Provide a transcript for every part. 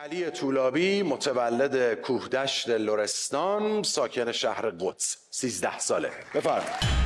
علی طولابی متولد کوهدشت لرستان، ساکن شهر قدس، 13 ساله. بفرمایید.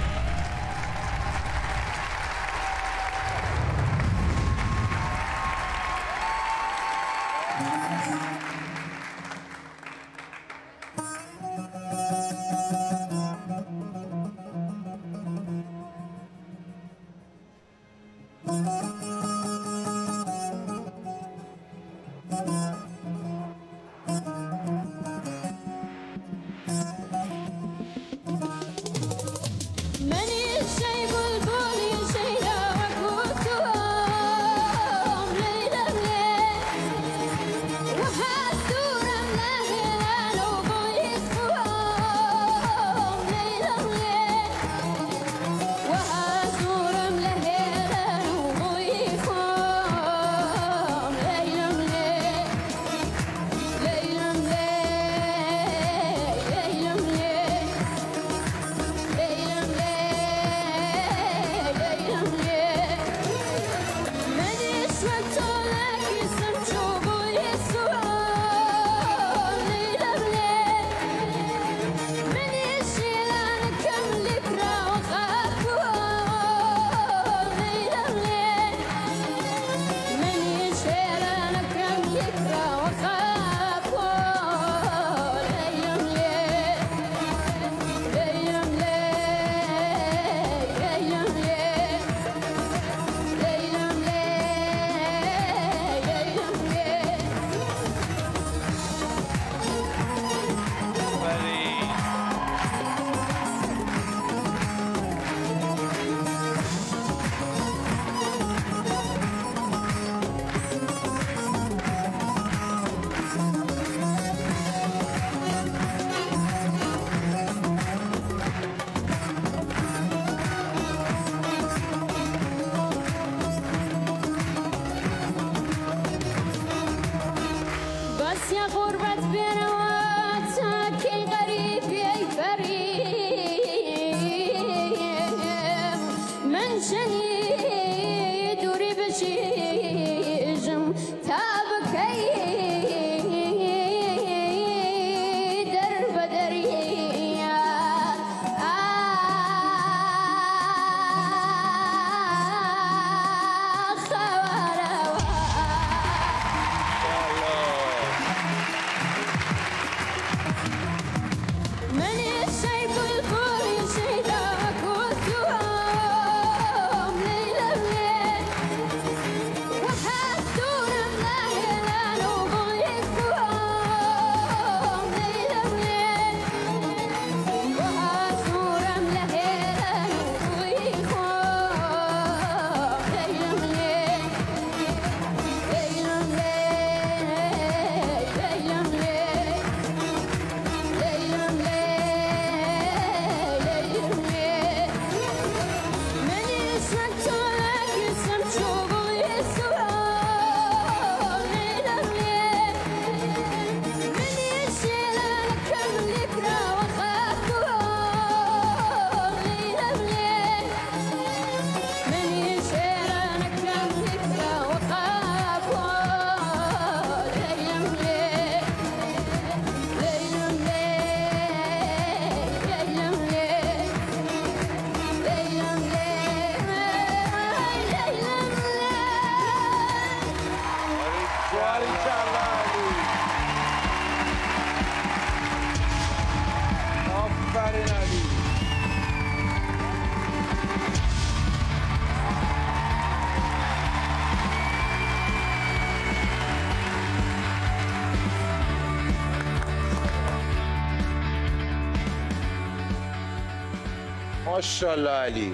ماشاءالله علی.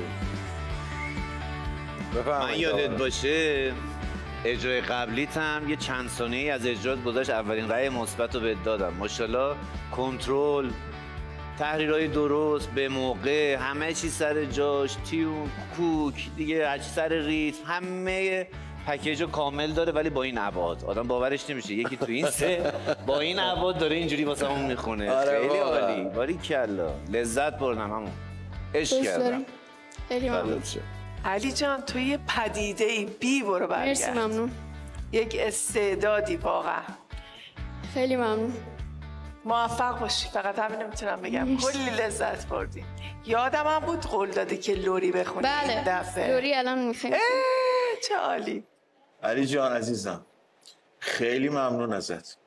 من یادت باشه اجرای قبلیت هم یه چند ثانیه‌ای از اجرات گذاشت، اولین رأی مثبت رو بهت دادم. ماشاءالله کنترل، تحریرهای درست به موقع، همه چی سر جاش، تیون، کوک دیگه، هر چی سر ریتم، همه پکیج رو کامل داره. ولی با این ابعاد آدم باورش نمیشه یکی تو این سه با این ابعاد داره اینجوری واسمون میخونه. خیلی عالی، باریکلا، لذت بردم. همون عشق کردم. خیلی ممنون. علی جان تو یه پدیده بی برو برگرد. مرسی، ممنون. یک استعدادی واقعا. خیلی ممنون. موفق باشی، فقط همین میتونم بگم. کلی لذت بردیم. یادم هم بود قول دادی که لوری بخونی این بله دفعه. لوری الان میخونم. چه عالی. علی جان عزیزم خیلی ممنون ازت.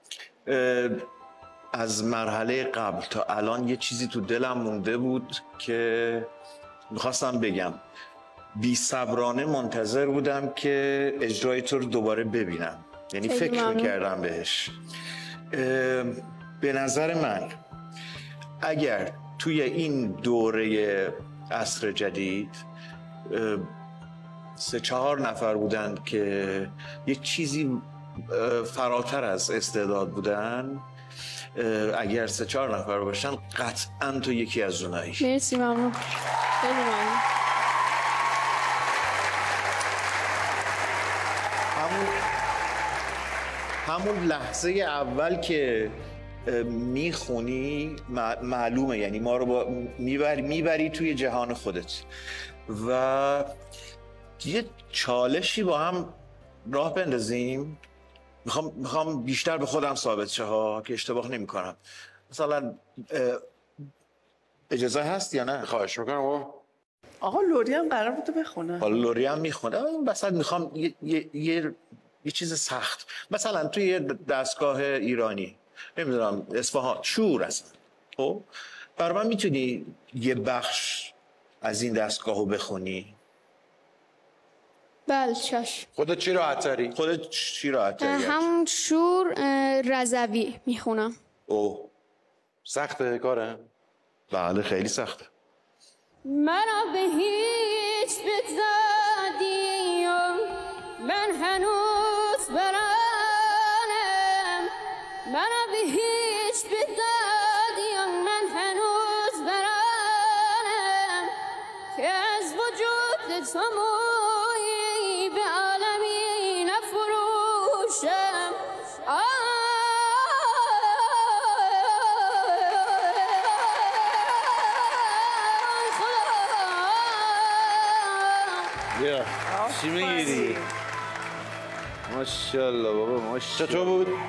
از مرحله قبل تا الان یه چیزی تو دلم مونده بود که میخواستم بگم. بی صبرانه منتظر بودم که اجرای تو رو دوباره ببینم، یعنی خیلی فکر ممنون. میکردم بهش. به نظر من اگر توی این دوره عصر جدید 3-4 نفر بودن که یه چیزی فراتر از استعداد بودن، اگر 3-4 نفر باشن قطعا تو یکی از اونایی. مرسی ممنون. خیلی ممنون. همون لحظه اول که میخونی معلومه، یعنی ما رو میبری توی جهان خودت و یه چالشی با هم راه بندازیم. میخوام بیشتر به خودم ثابت شه ها که اشتباه نمی کنم. مثلا اجازه هست یا نه؟ خواهش میکنم. آقا لوری هم قرار بوده بخونه. حالا لوری هم میخونه. مثلا میخوام یه چیز سخت، مثلا توی یه دستگاه ایرانی، نمیدونم اصفهان، شور اصلا. خب برای من میتونی یه بخش از این دستگاهو بخونی؟ بله چشم. خودت چی راحت تری؟ خودت چی راحت تری؟ همون شور رضوی میخونم. اوه سخته کاره؟ بله خیلی سخته. منو به هیچ بزدی من هنوز برانم، منو به هیچ بزدی من هنوز برانم که از وجود تو مویی به عالمی نفروشم. بیا چی میگیری؟ ماشاءالله بابا ماشاءالله. چطور بود؟